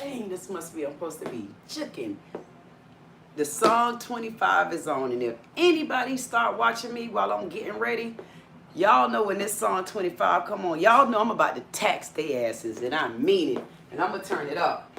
dang, this must be, I'm supposed to be chicken. The song 25 is on, and if anybody start watching me while I'm getting ready, y'all know when this song 25 come on, y'all know I'm about to tax their asses, and I mean it, and I'm gonna turn it up.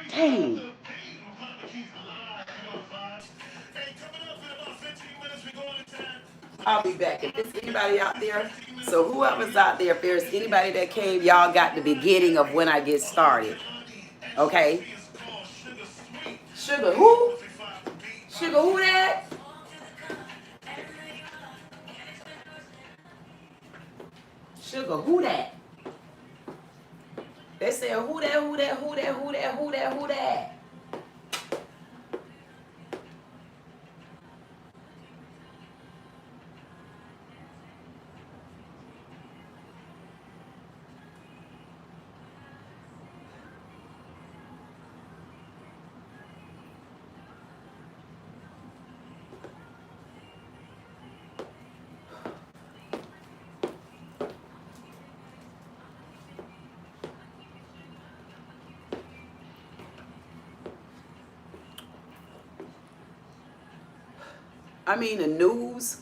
Dang. I'll be back. If there's anybody out there, so whoever's out there, if there's anybody that came, y'all got the beginning of when I get started. Okay? Sugar who? Sugar who that? Sugar who that? They say who that, who that, who that, who that, who that, who that? I mean, the news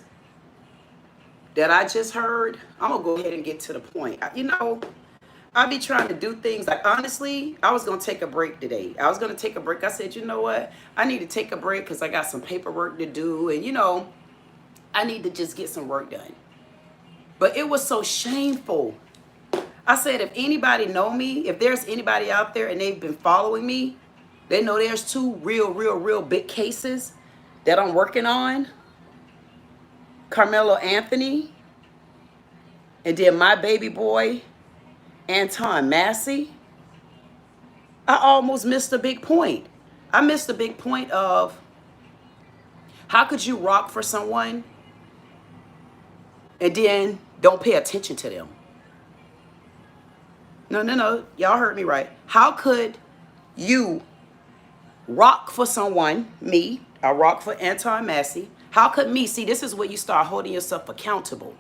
that I just heard, I'm going to go ahead and get to the point. You know, I be trying to do things like, honestly, I was going to take a break today. I was going to take a break. I said, you know what? I need to take a break because I got some paperwork to do. And, you know, I need to just get some work done. But it was so shameful. I said, if anybody know me, if there's anybody out there and they've been following me, they know there's two real big cases that I'm working on. Carmelo Anthony, and then my baby boy, Anton Massey. I almost missed a big point. I missed a big point of how could you rock for someone and then don't pay attention to them? No. Y'all heard me right. How could you rock for someone, me, I rock for Anton Massey. How could me, see, this is where you start holding yourself accountable.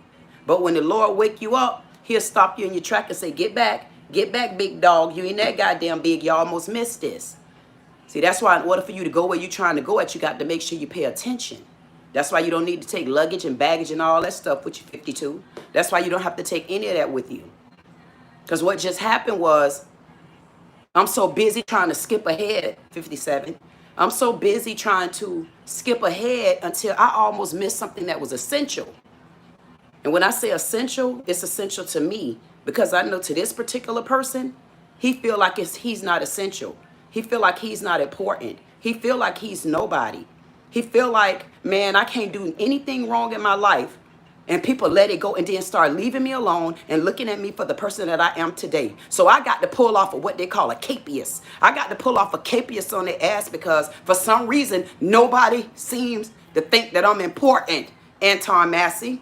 But when the Lord wake you up, he'll stop you in your track and say, get back, big dog. You ain't that goddamn big. You almost missed this. See, that's why in order for you to go where you're trying to go at, you got to make sure you pay attention. That's why you don't need to take luggage and baggage and all that stuff with you, 52. That's why you don't have to take any of that with you. Because what just happened was, I'm so busy trying to skip ahead, 57. I'm so busy trying to skip ahead until I almost missed something that was essential. And when I say essential, it's essential to me. Because I know to this particular person, he feel like he's not essential. He feel like he's not important. He feel like he's nobody. He feel like, man, I can't do anything wrong in my life. And people let it go and then start leaving me alone and looking at me for the person that I am today. So I got to pull off of what they call a capious. I got to pull off a capious on their ass because for some reason, nobody seems to think that I'm important, Anton Massey.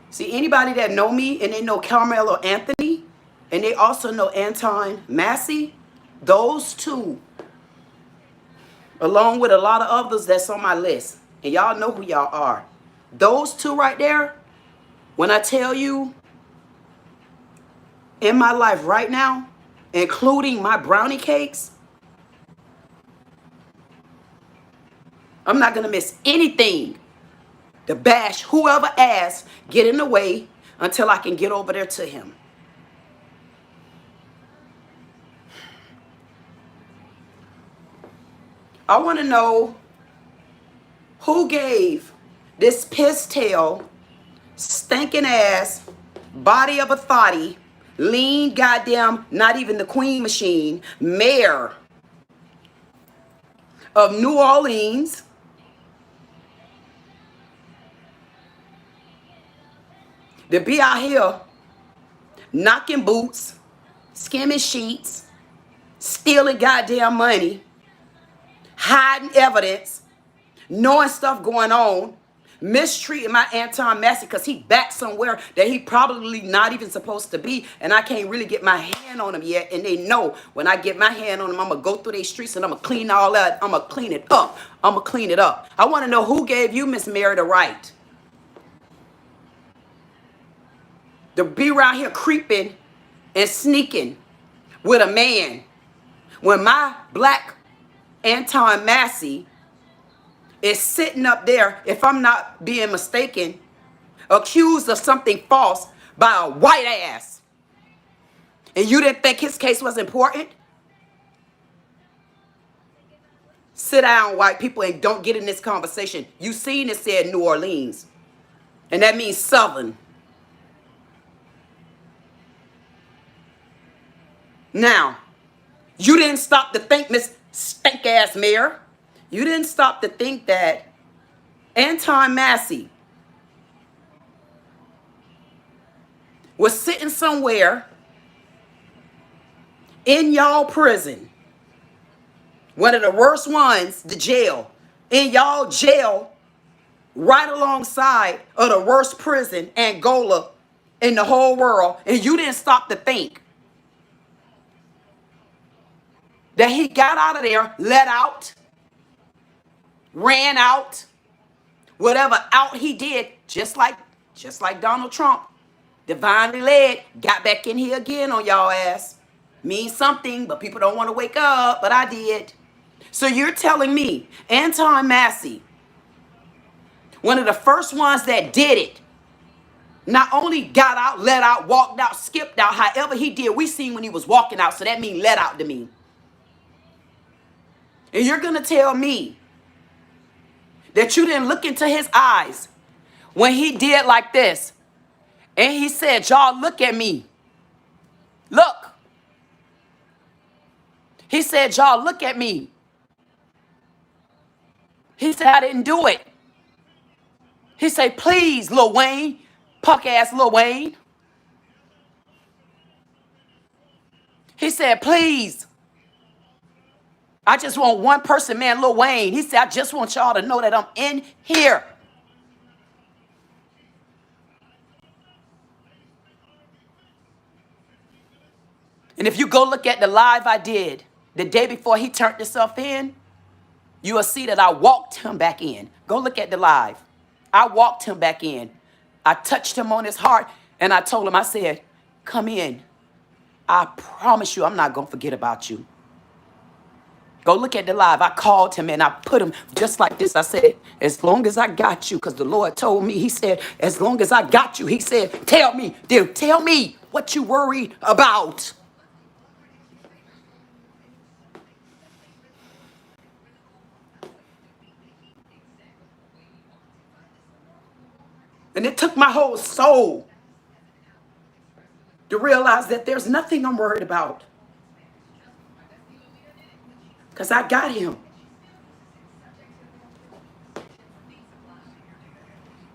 See, anybody that know me and they know Carmelo Anthony and they also know Anton Massey, those two, along with a lot of others that's on my list, and y'all know who y'all are. Those two right there, when I tell you, in my life right now, including my brownie cakes, I'm not going to miss anything to bash whoever ass get in the way until I can get over there to him. I want to know who gave this piss tail, stinking ass, body of a thotty, lean goddamn, not even the queen machine, mayor of New Orleans, to be out here knocking boots, skimming sheets, stealing goddamn money, hiding evidence, knowing stuff going on, mistreating my Anton Massey because he back somewhere that he probably not even supposed to be, and I can't really get my hand on him yet, and they know when I get my hand on him, I'm going to go through these streets and I'm going to clean all that. I'm going to clean it up. I'm going to clean it up. I want to know who gave you, Miss Mary, the right to be around here creeping and sneaking with a man when my black Anton Massey is sitting up there, if I'm not being mistaken, accused of something false by a white ass. And you didn't think his case was important? Sit down, white people, and don't get in this conversation. You seen it said New Orleans. And that means Southern. Now, you didn't stop to think, Miss Stink-Ass Mayor. You didn't stop to think that Anton Massey was sitting somewhere in y'all prison, one of the worst ones, the jail, in y'all jail, right alongside of the worst prison, Angola, in the whole world, and you didn't stop to think that he got out of there, let out, ran out, whatever out he did, just like Donald Trump, divinely led, got back in here again on y'all ass. Means something, but people don't want to wake up, but I did. So you're telling me Anton Massey, one of the first ones that did it, not only got out, let out, walked out, skipped out, however he did, we seen when he was walking out, so that means let out to me. And you're going to tell me that you didn't look into his eyes when he did like this. And he said, y'all look at me. Look. He said, y'all look at me. He said, I didn't do it. He said, please, Lil Wayne, punk ass Lil Wayne. He said, please. I just want one person, man, Lil Wayne. He said, I just want y'all to know that I'm in here. And if you go look at the live I did the day before he turned himself in, you will see that I walked him back in. Go look at the live. I walked him back in. I touched him on his heart, and I told him, I said, come in. I promise you I'm not going to forget about you. Go look at the live. I called him and I put him just like this. I said, as long as I got you, because the Lord told me, he said, as long as I got you, he said, tell me, dear, tell me what you worried about. And it took my whole soul to realize that there's nothing I'm worried about. Because I got him.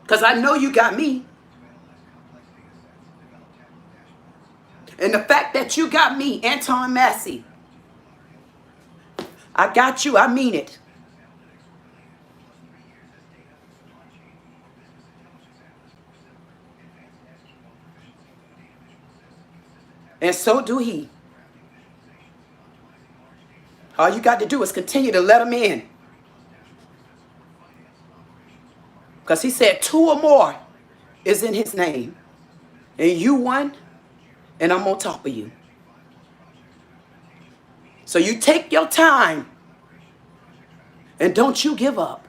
Because I know you got me. And the fact that you got me, Anton Massey, I got you, I mean it. And so do he. All you got to do is continue to let him in. Because he said 2 or more is in his name. And you one, and I'm on top of you. So you take your time and don't you give up.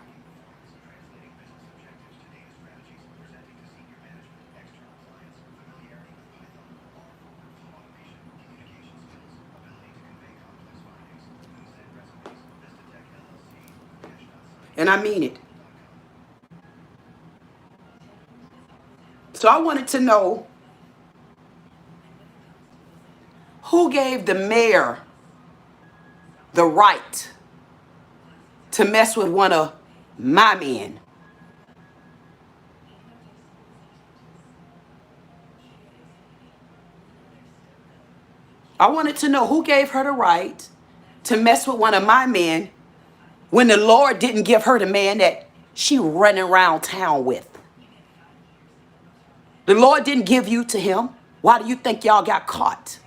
And I mean it. So I wanted to know who gave the mayor the right to mess with one of my men. I wanted to know who gave her the right to mess with one of my men when the Lord didn't give her the man that she running around town with. The Lord didn't give you to him. Why do you think y'all got caught?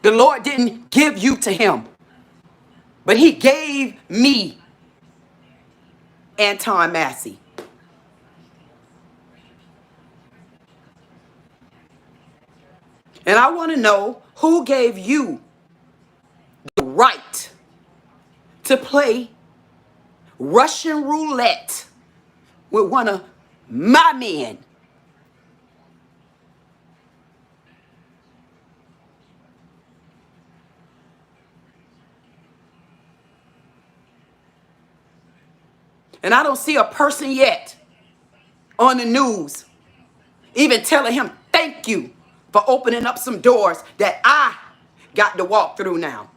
The Lord didn't give you to him. But he gave me Anton Massey. And I want to know who gave you the right to play Russian roulette with one of my men. And I don't see a person yet on the news even telling him thank you for opening up some doors that I got to walk through now.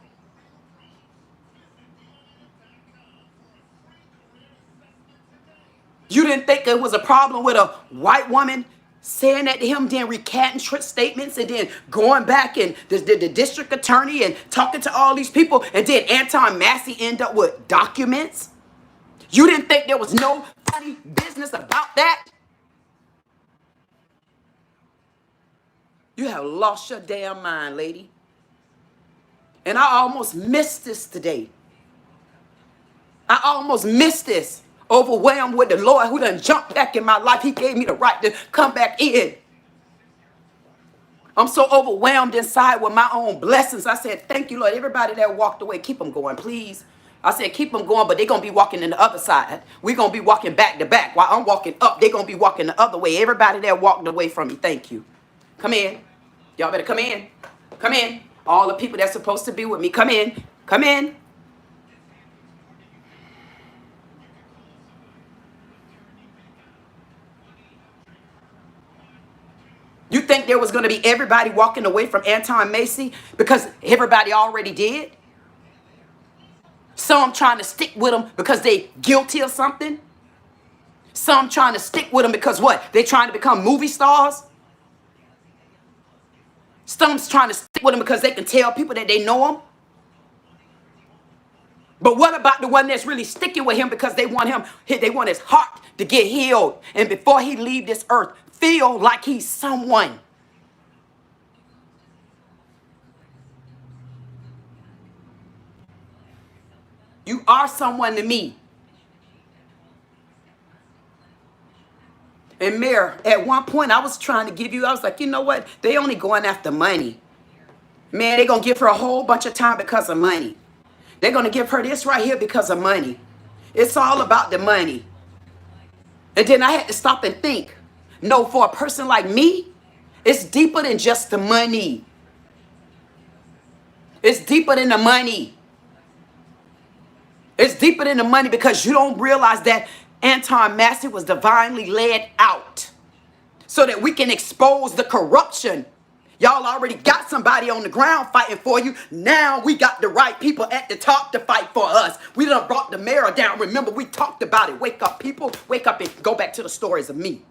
You didn't think it was a problem with a white woman saying that to him, then recanting statements, and then going back and the district attorney and talking to all these people, and then Anton Massey end up with documents? You didn't think there was no funny business about that? You have lost your damn mind, lady. And I almost missed this today. I almost missed this. Overwhelmed with the Lord who done jumped back in my life. He gave me the right to come back in. I'm so overwhelmed inside with my own blessings. I said, thank you, Lord. Everybody that walked away, keep them going, please. I said, keep them going, but they're going to be walking in the other side. We're going to be walking back to back. While I'm walking up, they're going to be walking the other way. Everybody that walked away from me, thank you. Come in. Y'all better come in. Come in. All the people that's supposed to be with me, come in. Come in. You think there was going to be everybody walking away from Anton Massey because everybody already did? Some trying to stick with him because they guilty of something. Some trying to stick with him because what? They trying to become movie stars. Some's trying to stick with him because they can tell people that they know him. But what about the one that's really sticking with him because they want his heart to get healed, and before he leave this earth, feel like he's someone? You are someone to me. And Mayor, at one point I was trying to give you, I was like, you know what? They only going after money. Man, they going to give her a whole bunch of time because of money. They're going to give her this right here because of money. It's all about the money. And then I had to stop and think. No, for a person like me, it's deeper than just the money. It's deeper than the money. It's deeper than the money because you don't realize that Anton Massey was divinely led out so that we can expose the corruption. Y'all already got somebody on the ground fighting for you. Now we got the right people at the top to fight for us. We done brought the mayor down. Remember, we talked about it. Wake up, people. Wake up and go back to the stories of me.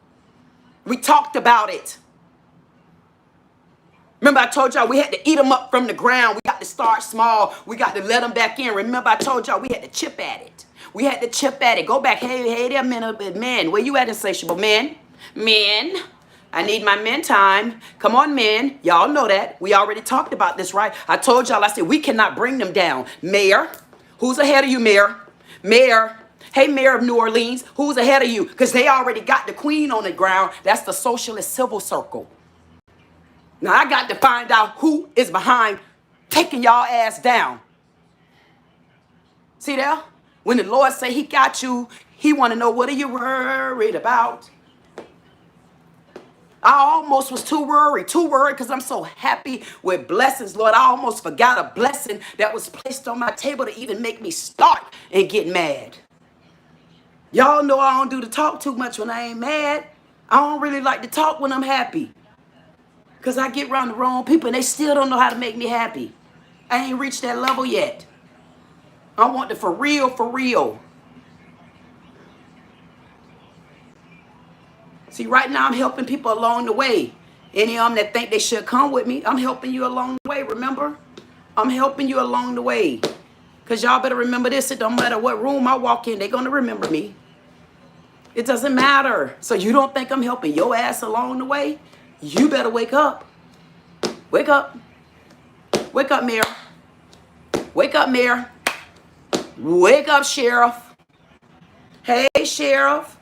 We talked about it. Remember, I told y'all we had to eat them up from the ground. We got to start small. We got to let them back in. Remember, I told y'all we had to chip at it. We had to chip at it. Go back. Hey there, men. Where you at, insatiable? Men. I need my men time. Come on, men. Y'all know that. We already talked about this, right? I told y'all, I said, we cannot bring them down. Mayor, who's ahead of you, Mayor? Mayor. Hey, Mayor of New Orleans, who's ahead of you? Because they already got the queen on the ground. That's the socialist civil circle. Now, I got to find out who is behind taking y'all ass down. See there? When the Lord say he got you, he want to know, what are you worried about? I almost was too worried because I'm so happy with blessings, Lord. I almost forgot a blessing that was placed on my table to even make me start and get mad. Y'all know I don't do the talk too much when I ain't mad. I don't really like to talk when I'm happy because I get around the wrong people and they still don't know how to make me happy. I ain't reached that level yet. I want the for real, for real. See, right now I'm helping people along the way. Any of them that think they should come with me, I'm helping you along the way, remember? I'm helping you along the way. Because y'all better remember this. It don't matter what room I walk in, they're going to remember me. It doesn't matter. So you don't think I'm helping your ass along the way? You better wake up. Wake up. Wake up, Mayor. Wake up, Mayor. Wake up, Sheriff. Hey, Sheriff.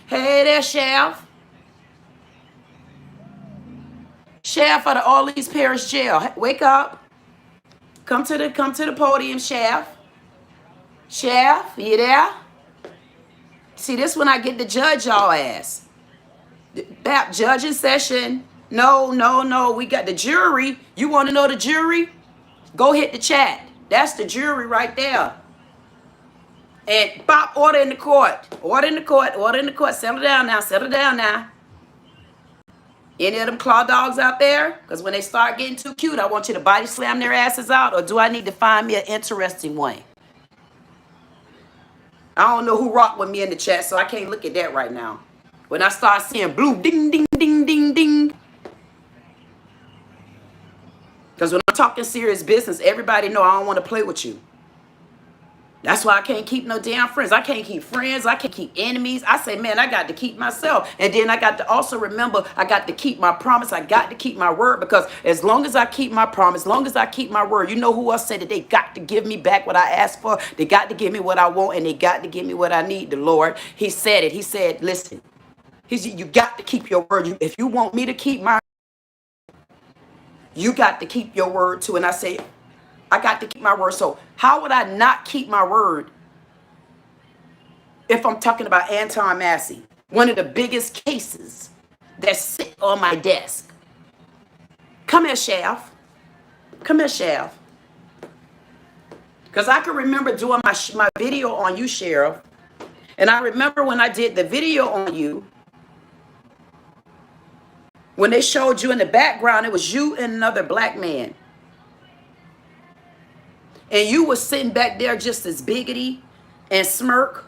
Hey there, Sheriff. Sheriff of the Orleans Parish Jail. Wake up. Come to the podium, Sheriff. Sheriff, you there? See, this when I get to judge y'all ass. That judging session. No. We got the jury. You want to know the jury? Go hit the chat. That's the jury right there. And pop, order in the court. Order in the court. Order in the court. Settle down now. Settle down now. Any of them claw dogs out there? Because when they start getting too cute, I want you to body slam their asses out. Or do I need to find me an interesting one? I don't know who rocked with me in the chat, so I can't look at that right now. When I start seeing blue ding, ding, ding, ding, ding. Because when I'm talking serious business, everybody know I don't want to play with you. That's why I can't keep no damn friends. I can't keep friends. I can't keep enemies. I say, man, I got to keep myself. And then I got to also remember, I got to keep my promise. I got to keep my word, because as long as I keep my promise, as long as I keep my word, you know who else said that they got to give me back what I asked for? They got to give me what I want, and they got to give me what I need. The Lord, he said it. He said, listen, you got to keep your word. If you want me to keep my, you got to keep your word too. And I say, I got to keep my word. So how would I not keep my word if I'm talking about Anton Massey, one of the biggest cases that sit on my desk? Come here, Shaft. Come here, Shaft. Because I can remember doing my video on you, Sheriff. And I remember when I did the video on you, when they showed you in the background, it was you and another black man. And you were sitting back there just as biggity and smirk.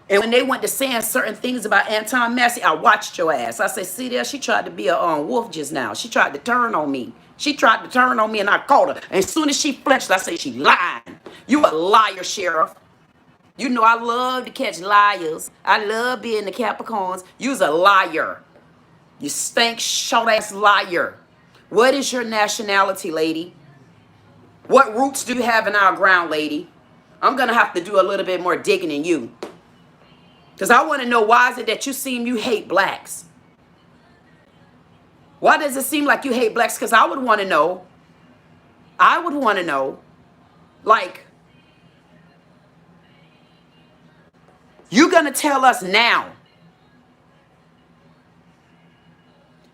And when they went to saying certain things about Anton Massey, I watched your ass. I said, see there, she tried to be a wolf just now. She tried to turn on me. She tried to turn on me and I caught her. And as soon as she flinched, I said, she lying. You a liar, Sheriff. You know I love to catch liars. I love being the Capricorns. You's a liar. You stink, short-ass liar. What is your nationality, lady? What roots do you have in our ground, lady? I'm going to have to do a little bit more digging than you. Because I want to know, why is it that you hate blacks? Why does it seem like you hate blacks? Because I would want to know, I would want to know, like, you're going to tell us now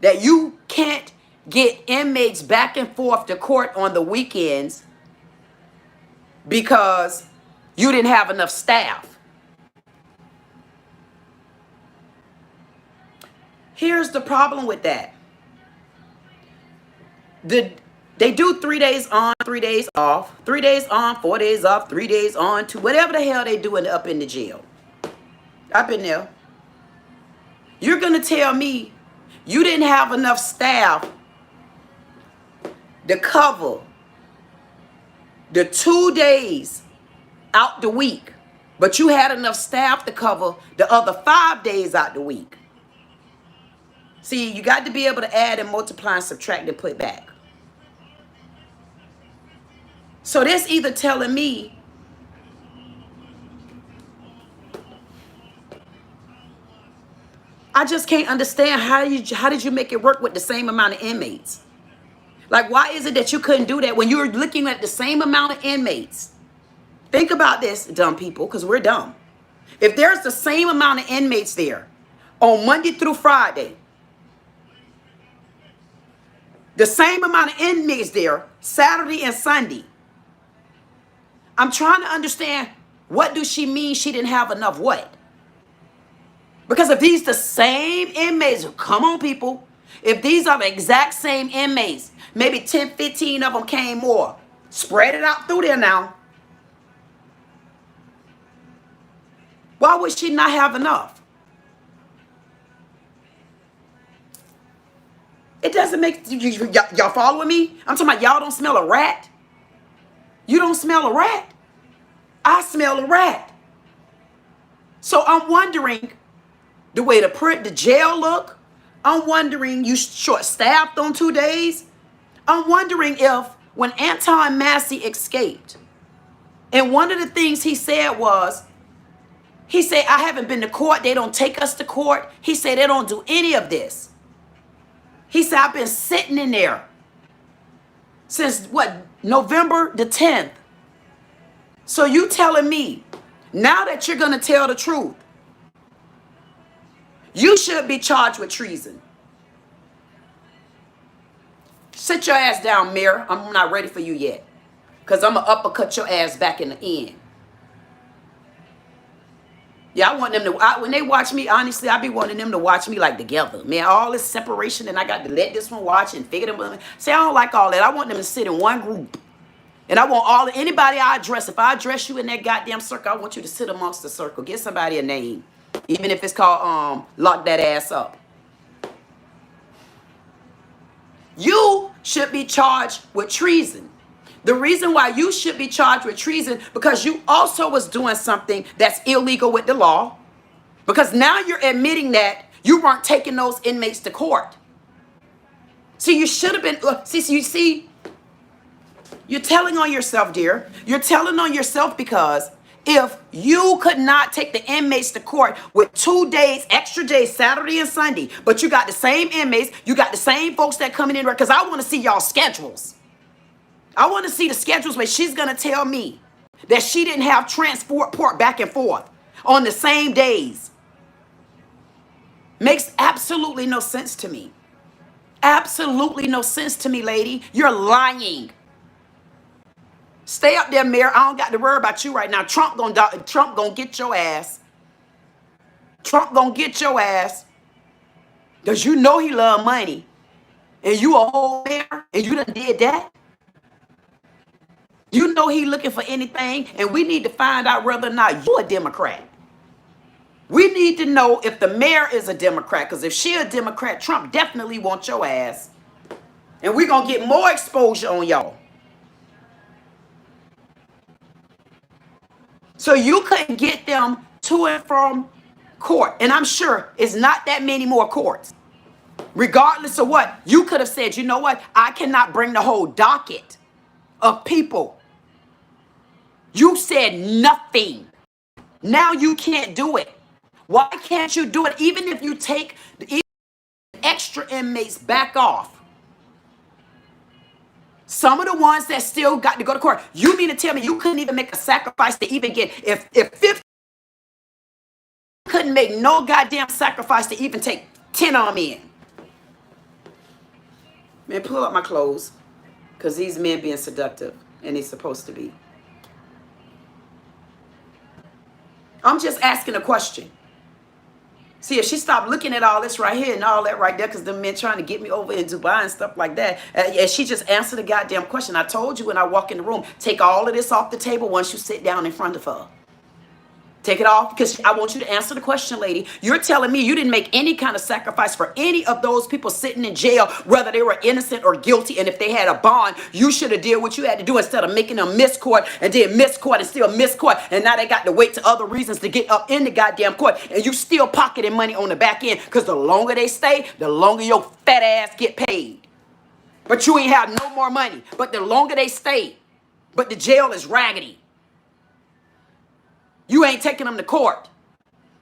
that you can't get inmates back and forth to court on the weekends because you didn't have enough staff. Here's the problem with that. They do 3 days on, 3 days off, 3 days on, 4 days off, 3 days on, to whatever the hell they doing up in the jail. I've been there. You're going to tell me you didn't have enough staff to cover the 2 days out the week, but you had enough staff to cover the other 5 days out the week. See, you got to be able to add and multiply and subtract and put back. So that's either telling me I just can't understand how did you make it work with the same amount of inmates? Like, why is it that you couldn't do that when you're looking at the same amount of inmates? Think about this, dumb people, because we're dumb. If there's the same amount of inmates there on Monday through Friday, the same amount of inmates there Saturday and Sunday, I'm trying to understand, what does she mean she didn't have enough what? Because if these the same inmates, come on people, if these are the exact same inmates, maybe 10, 15 of them came more, spread it out through there now. Why would she not have enough? It doesn't make, y'all following me? I'm talking about y'all don't smell a rat. You don't smell a rat. I smell a rat. So I'm wondering, the way the jail look, I'm wondering, you short-staffed on 2 days. I'm wondering if when Anton Massey escaped, and one of the things he said was, he said, I haven't been to court. They don't take us to court. He said, they don't do any of this. He said, I've been sitting in there since, what, November the 10th. So you telling me, now that you're going to tell the truth, you should be charged with treason. Sit your ass down, Mayor. I'm not ready for you yet. Because I'm going to uppercut your ass back in the end. Yeah, I want them to, when they watch me, honestly, I be wanting them to watch me like together. Man, all this separation, and I got to let this one watch and figure them out. See, I don't like all that. I want them to sit in one group. And I want anybody I address, if I address you in that goddamn circle, I want you to sit amongst the circle. Give somebody a name. Even if it's called, lock that ass up. You should be charged with treason. The reason why you should be charged with treason, because you also was doing something that's illegal with the law. Because now you're admitting that you weren't taking those inmates to court. See, you should have been, see, you're telling on yourself, dear. You're telling on yourself because if you could not take the inmates to court with 2 days, extra days, Saturday and Sunday, but you got the same inmates, you got the same folks that coming in, because I want to see y'all schedules. I want to see the schedules where she's going to tell me that she didn't have transport back and forth on the same days. Makes absolutely no sense to me. Absolutely no sense to me, lady. You're lying. Stay up there, Mayor. I don't got to worry about you right now. Trump gonna get your ass. Trump gonna get your ass. Because you know he love money. And you a whole mayor and you done did that. You know he looking for anything, and we need to find out whether or not you a Democrat. We need to know if the mayor is a Democrat, because if she a Democrat, Trump definitely wants your ass. And we're going to get more exposure on y'all. So you couldn't get them to and from court. And I'm sure it's not that many more courts. Regardless of what, you could have said, you know what, I cannot bring the whole docket of people. You said nothing. Now you can't do it. Why can't you do it? Even if you take the extra inmates back off. Some of the ones that still got to go to court. You mean to tell me you couldn't even make a sacrifice to even get, if 50 couldn't make no goddamn sacrifice to even take 10 of them in? Man, pull up my clothes. Because these men being seductive. And they're supposed to be. I'm just asking a question. See, if she stopped looking at all this right here and all that right there, because the men trying to get me over in Dubai and stuff like that, and she just answered the goddamn question. I told you when I walk in the room, take all of this off the table once you sit down in front of her. Take it off, because I want you to answer the question, lady. You're telling me you didn't make any kind of sacrifice for any of those people sitting in jail, whether they were innocent or guilty, and if they had a bond, you should have did what you had to do instead of making them miss court and then miss court and still miss court, and now they got to wait to other reasons to get up in the goddamn court, and you still pocketing money on the back end, because the longer they stay, the longer your fat ass get paid. But you ain't have no more money. But the longer they stay, but the jail is raggedy. You ain't taking them to court.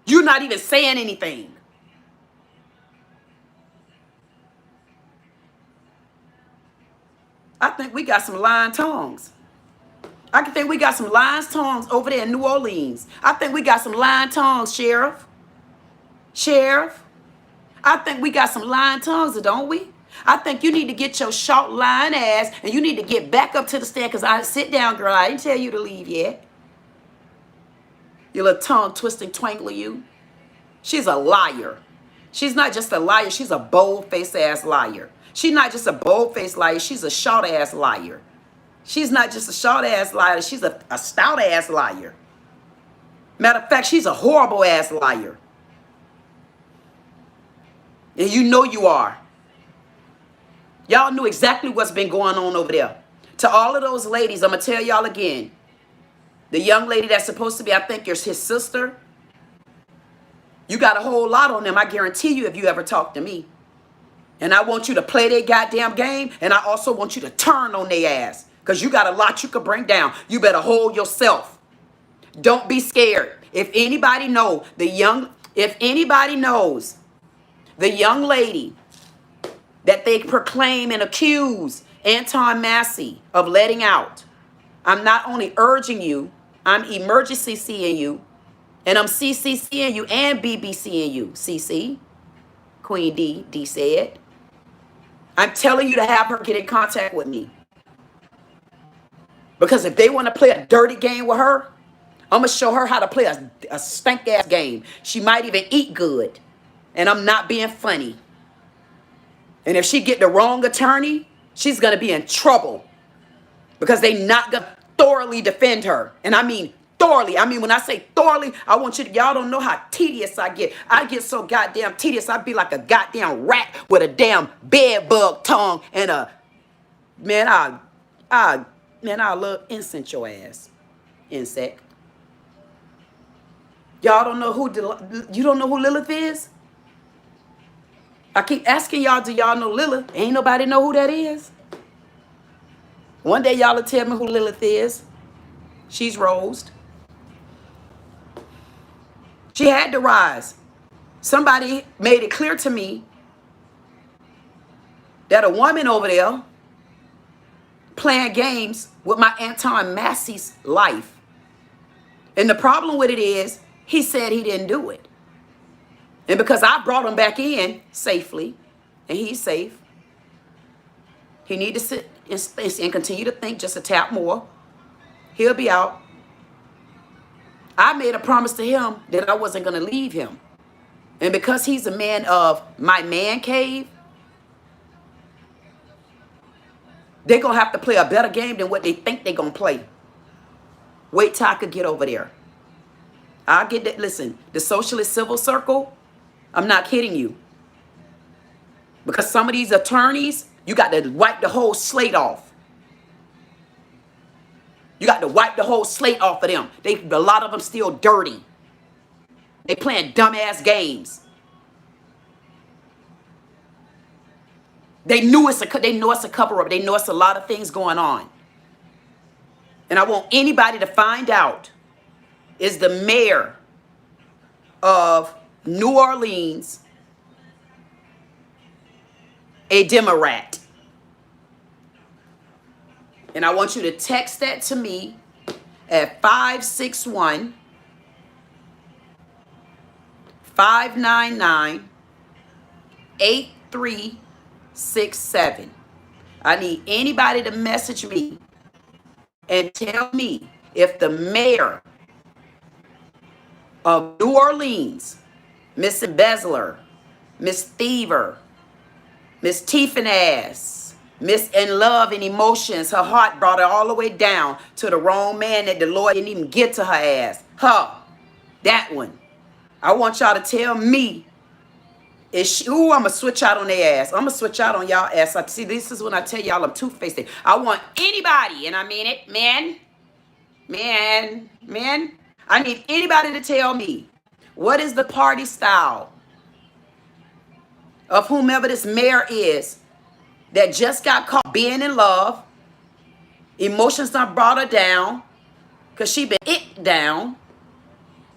You're not even saying anything. I think we got some lying tongues. I can think we got some lying tongues over there in New Orleans. I think we got some lying tongues, Sheriff. Sheriff. I think we got some lying tongues, don't we? I think you need to get your short lying ass and you need to get back up to the stand, because I sit down, girl. I didn't tell you to leave yet. You little tongue twisting twangler, you. She's a liar. She's not just a liar. She's a bold-faced ass liar. She's not just a bold-faced liar. She's a short-ass liar. She's not just a short-ass liar. She's a stout-ass liar. Matter of fact, she's a horrible-ass liar. And you know you are. Y'all knew exactly what's been going on over there. To all of those ladies, I'm going to tell y'all again. The young lady that's supposed to be, I think, his sister. You got a whole lot on them, I guarantee you, if you ever talk to me. And I want you to play their goddamn game. And I also want you to turn on their ass. Because you got a lot you could bring down. You better hold yourself. Don't be scared. If anybody knows the young lady that they proclaim and accuse Anton Massey of letting out, I'm not only urging you, I'm emergency seeing you, and I'm CCCing you and BBCing you. CC, Queen Dee Dee said. I'm telling you to have her get in contact with me. Because if they want to play a dirty game with her, I'm going to show her how to play a stank-ass game. She might even eat good. And I'm not being funny. And if she get the wrong attorney, she's going to be in trouble. Because they not going to thoroughly defend her. And I mean thoroughly. I mean, when I say thoroughly, I want you to, y'all don't know how tedious I get. I get so goddamn tedious. I be like a goddamn rat with a damn bed bug tongue and a, man, I love insect your ass. Insect. Y'all don't know you don't know who Lilith is? I keep asking y'all, do y'all know Lilith? Ain't nobody know who that is. One day y'all will tell me who Lilith is. She's rosed. She had to rise. Somebody made it clear to me that a woman over there playing games with my Anton Massey's life. And the problem with it is, he said he didn't do it. And because I brought him back in safely, and he's safe, he need to sit and continue to think just a tap more. He'll be out. I made a promise to him that I wasn't going to leave him. And because he's a man of my man cave, they're going to have to play a better game than what they think they're going to play. Wait till I could get over there. I'll get that. Listen, the socialist civil circle, I'm not kidding you. Because some of these attorneys, you got to wipe the whole slate off. You got to wipe the whole slate off of them. A lot of them still dirty. They playing dumbass games. They know it's a cover up. They know it's a lot of things going on. And I want anybody to find out, is the mayor of New Orleans a Democrat? And I want you to text that to me at 561 599 8367. I need anybody to message me and tell me if the mayor of New Orleans, Miss Embezzler, Miss Thiever, Miss Teefing Ass, Miss In Love and Emotions, her heart brought her all the way down to the wrong man that the Lord didn't even get to her ass. Her, that one. I want y'all to tell me, is she, ooh, I'm going to switch out on their ass. I'm going to switch out on y'all ass. See, this is when I tell y'all I'm two-faced. I want anybody, and I mean it, man. I need anybody to tell me, what is the party style of whomever this mayor is that just got caught being in love? Emotions done brought her down because she been it down.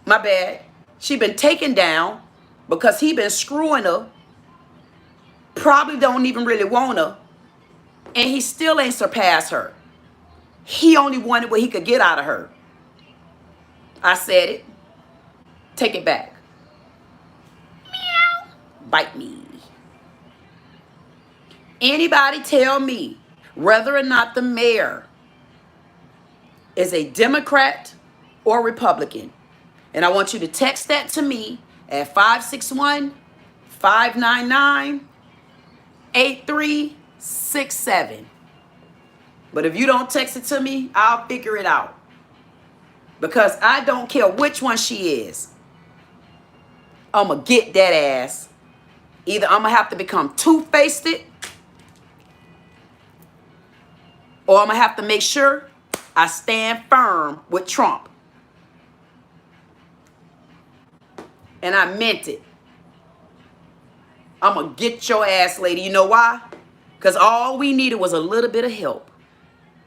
My bad. She been taken down because he been screwing her. Probably don't even really want her. And he still ain't surpassed her. He only wanted what he could get out of her. I said it. Take it back. Meow. Bite me. Anybody tell me whether or not the mayor is a Democrat or Republican. And I want you to text that to me at 561 599 8367. But if you don't text it to me, I'll figure it out. Because I don't care which one she is. I'm going to get that ass. Either I'm going to have to become two-faced it, or I'm going to have to make sure I stand firm with Trump. And I meant it. I'm going to get your ass, lady. You know why? Because all we needed was a little bit of help.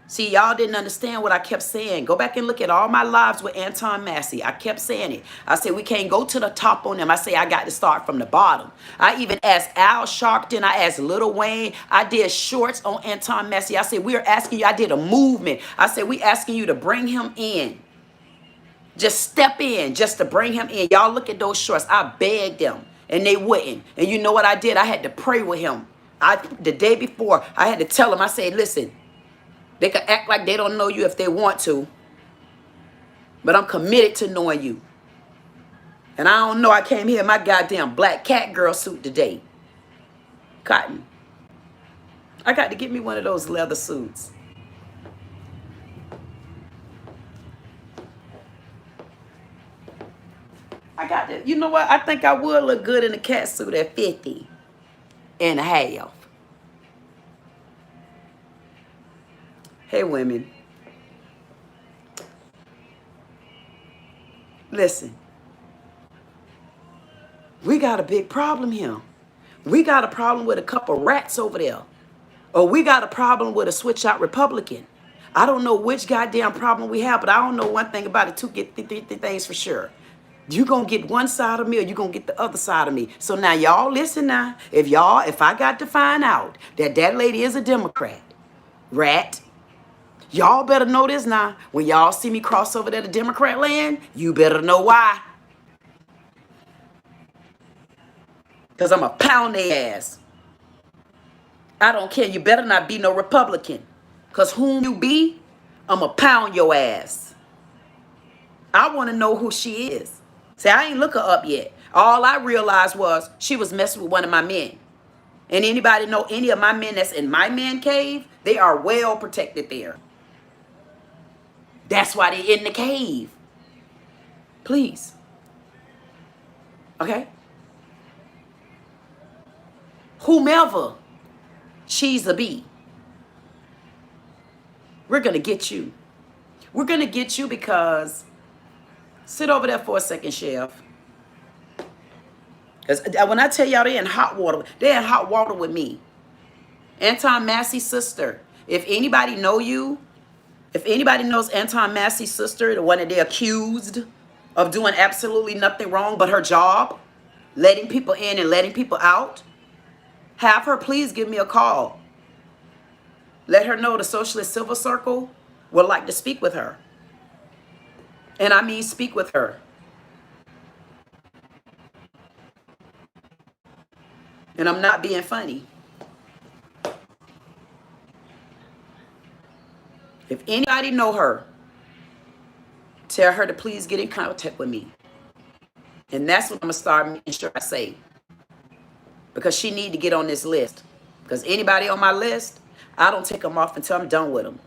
See, y'all didn't understand what I kept saying. Go back and look at all my lives with Anton Massey. I kept saying it. I said, we can't go to the top on them. I say, I got to start from the bottom. I even asked Al Sharpton. I asked Lil Wayne. I did shorts on Anton Massey. I said, we're asking you. I did a movement. I said, we asking you to bring him in. Just step in just to bring him in. Y'all look at those shorts. I begged them, and they wouldn't. And you know what I did? I had to pray with him. The day before, I had to tell him, I said, listen, they can act like they don't know you if they want to, but I'm committed to knowing you. And I don't know, I came here in my goddamn black cat girl suit today. Cotton. I got to get me one of those leather suits. I got to, you know what? I think I would look good in a cat suit at 50 and a half. Hey, women. Listen. We got a big problem here. We got a problem with a couple rats over there. Or we got a problem with a switch out Republican. I don't know which goddamn problem we have, but I don't know one thing about it. Two things for sure. You gonna get one side of me or you gonna get the other side of me. So now y'all listen now. If I got to find out that that lady is a Democrat, rat, y'all better know this now. When y'all see me cross over there to Democrat land, you better know why. Because I'm going to pound their ass. I don't care. You better not be no Republican. Because whom you be, I'm going to pound your ass. I want to know who she is. See, I ain't look her up yet. All I realized was she was messing with one of my men. And anybody know any of my men that's in my man cave? They are well protected there. That's why they're in the cave. Please. Okay? Whomever she's a bee, we're going to get you. We're going to get you because, sit over there for a second, Chef. Because when I tell y'all they're in hot water with me. Anton Massey's sister. If anybody know you, if anybody knows Anton Massey's sister, the one that they're accused of doing absolutely nothing wrong but her job, letting people in and letting people out, have her please give me a call. Let her know the Socialist Silver Circle would like to speak with her. And I mean speak with her. And I'm not being funny. If anybody know her, tell her to please get in contact with me. And that's what I'm going to start making sure I say. Because she need to get on this list. Because anybody on my list, I don't take them off until I'm done with them.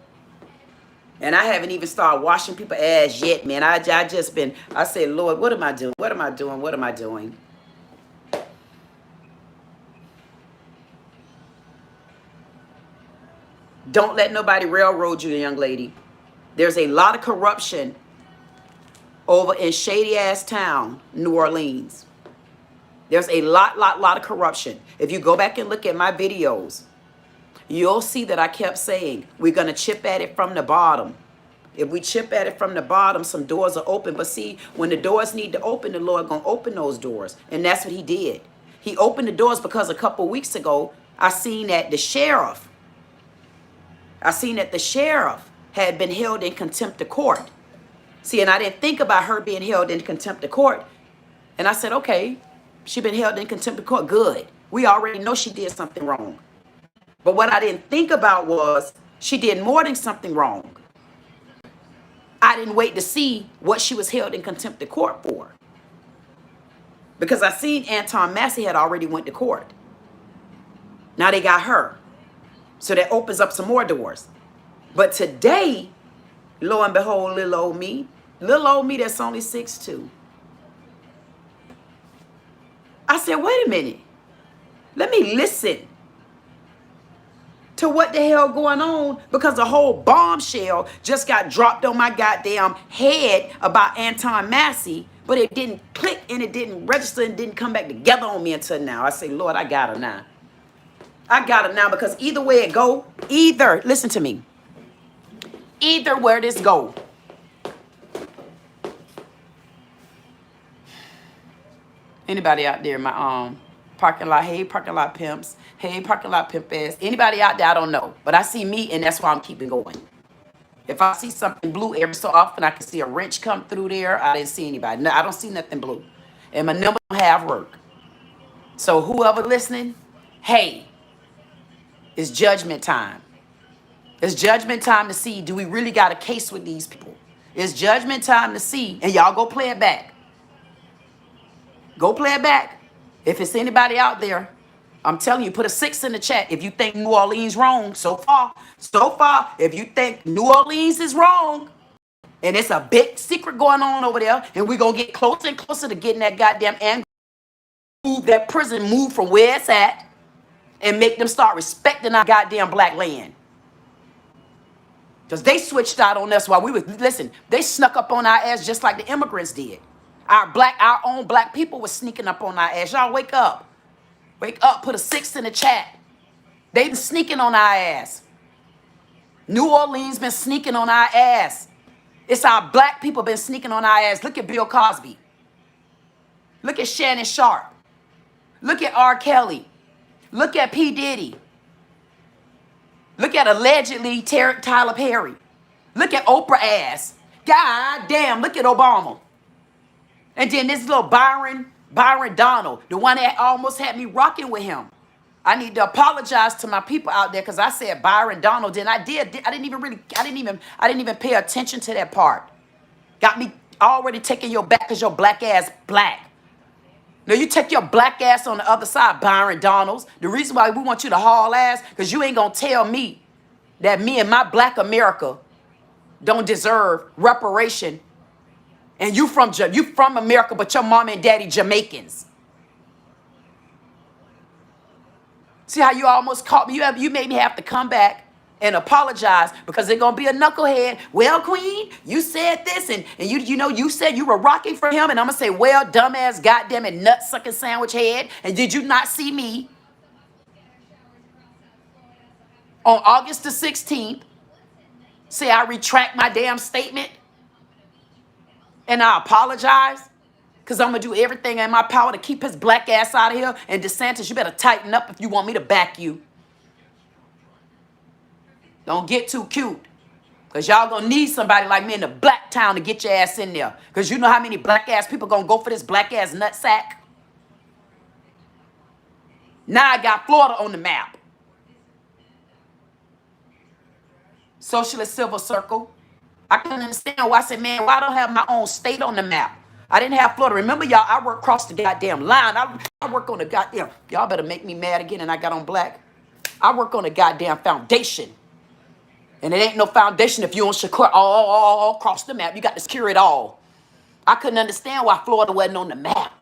And I haven't even started washing people's ass yet, man. I said, Lord, what am I doing? What am I doing? What am I doing? Don't let nobody railroad you, young lady. There's a lot of corruption over in shady-ass town, New Orleans. There's a lot of corruption. If you go back and look at my videos, you'll see that I kept saying, we're going to chip at it from the bottom. If we chip at it from the bottom, some doors are open. But see, when the doors need to open, the Lord going to open those doors. And that's what he did. He opened the doors because a couple weeks ago, I seen that the sheriff had been held in contempt of court. See, and I didn't think about her being held in contempt of court. And I said, okay, she been held in contempt of court. Good. We already know she did something wrong. But what I didn't think about was she did more than something wrong. I didn't wait to see what she was held in contempt of court for. Because I seen Anton Massey had already went to court. Now they got her. So that opens up some more doors. But today, lo and behold, little old me that's only 6'2". I said, wait a minute. Let me listen to what the hell going on, because a whole bombshell just got dropped on my goddamn head about Anton Massey, but it didn't click and it didn't register and didn't come back together on me until now. I say, Lord, I got her now. I got it now, because either way it go, listen to me, either where this go, anybody out there in my parking lot, hey, parking lot pimps, hey, parking lot pimp ass, anybody out there, I don't know, but I see me, and that's why I'm keeping going. If I see something blue every so often, I can see a wrench come through there. I didn't see anybody. No, I don't see nothing blue, and my number don't have work. So whoever listening, hey, it's judgment time. It's judgment time to see, do we really got a case with these people? It's judgment time to see, and y'all go play it back. Go play it back. If it's anybody out there, I'm telling you, put a 6 in the chat if you think New Orleans wrong so far. So far, if you think New Orleans is wrong, and it's a big secret going on over there, and we're going to get closer and closer to getting that goddamn angle, move that prison, move from where it's at, and make them start respecting our goddamn black land. Because they switched out on us while we was, listen, they snuck up on our ass just like the immigrants did. Our own black people was sneaking up on our ass. Y'all wake up. Wake up, put a 6 in the chat. They been sneaking on our ass. New Orleans been sneaking on our ass. It's our black people been sneaking on our ass. Look at Bill Cosby. Look at Shannon Sharp. Look at R. Kelly. Look at P. Diddy. Look at allegedly Tyler Perry. Look at Oprah ass. God damn, look at Obama. And then this little Byron Donald, the one that almost had me rocking with him. I need to apologize to my people out there, because I said Byron Donald, and I didn't even pay attention to that part. Got me already taking your back because your black ass black. Now you take your black ass on the other side, Byron Donalds. The reason why we want you to haul ass, because you ain't gonna tell me that me and my black America don't deserve reparation. And you from America, but your mom and daddy Jamaicans. See how you almost caught me? You made me have to come back and apologize, because they're gonna be a knucklehead. Well, Queen, you said this, and you said you were rocking for him, and I'm gonna say, well, dumbass, goddamn it, nut sucking sandwich head. And did you not see me on August the 16th say I retract my damn statement and I apologize? Because I'm going to do everything in my power to keep his black ass out of here. And DeSantis, you better tighten up if you want me to back you. Don't get too cute. Because y'all gonna need somebody like me in the black town to get your ass in there. Because you know how many black ass people gonna go for this black ass nutsack? Now I got Florida on the map. Socialist Silver Circle. I couldn't understand why I said, man, why I don't have my own state on the map? I didn't have Florida. Remember, y'all, I work across the goddamn line. I work on the goddamn, y'all better make me mad again and I got on black. I work on the goddamn foundation. And it ain't no foundation if you don't secure all across the map. You got to secure it all. I couldn't understand why Florida wasn't on the map.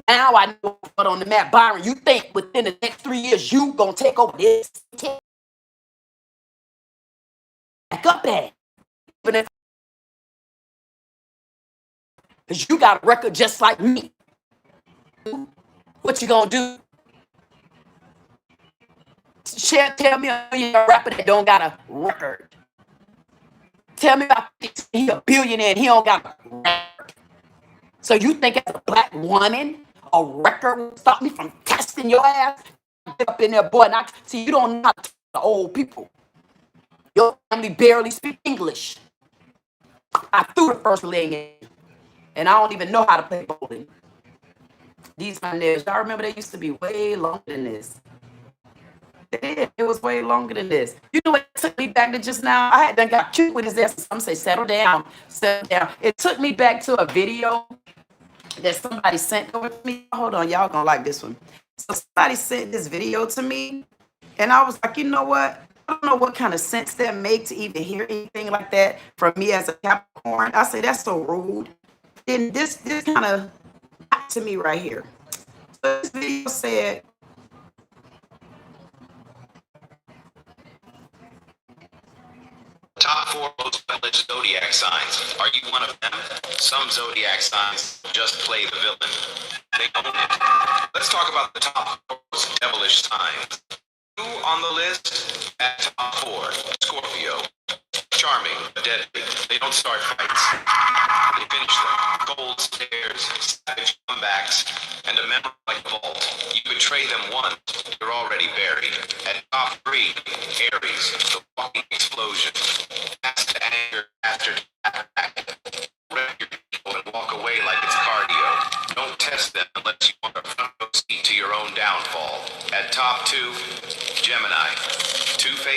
Now I know Florida on the map. Byron, you think within the next 3 years you gonna take over this? Back up at it. Because you got a record just like me. What you gonna do? Tell me a rapper that don't got a record. Tell me about he a billionaire and he don't got a record. So you think as a black woman, a record will stop me from testing your ass? Get up in there, boy. And see, you don't know how to talk to old people. Your family barely speak English. I threw the first leg in, and I don't even know how to play bowling. These my nails, y'all remember they used to be way longer than this. It was way longer than this. You know what took me back to just now? I had done got cute with his ass. Some say settle down, settle down. It took me back to a video that somebody sent over to me. Hold on, y'all gonna like this one. So somebody sent this video to me, and I was like, you know what? I don't know what kind of sense that make to even hear anything like that from me as a Capricorn. I say that's so rude. Then this kind of got to me right here. So this video said, top 4 most bearish zodiac signs. Are you one of them? Some zodiac signs just play the villain. They own it. Let's talk about the top 4 most devilish signs. Who on the list? At top 4, Scorpio. Charming, but deadly. They don't start fights. They finish them. Cold stares, savage comebacks, and a memory like a vault. You betray them once, you're already buried. At top 3, Aries, the walking explosion. Fast anger after attack. Wreck your people and walk away like it's cardio. Don't test them unless you want a front row seat to your own downfall. At top 2, Gemini. Two-faced.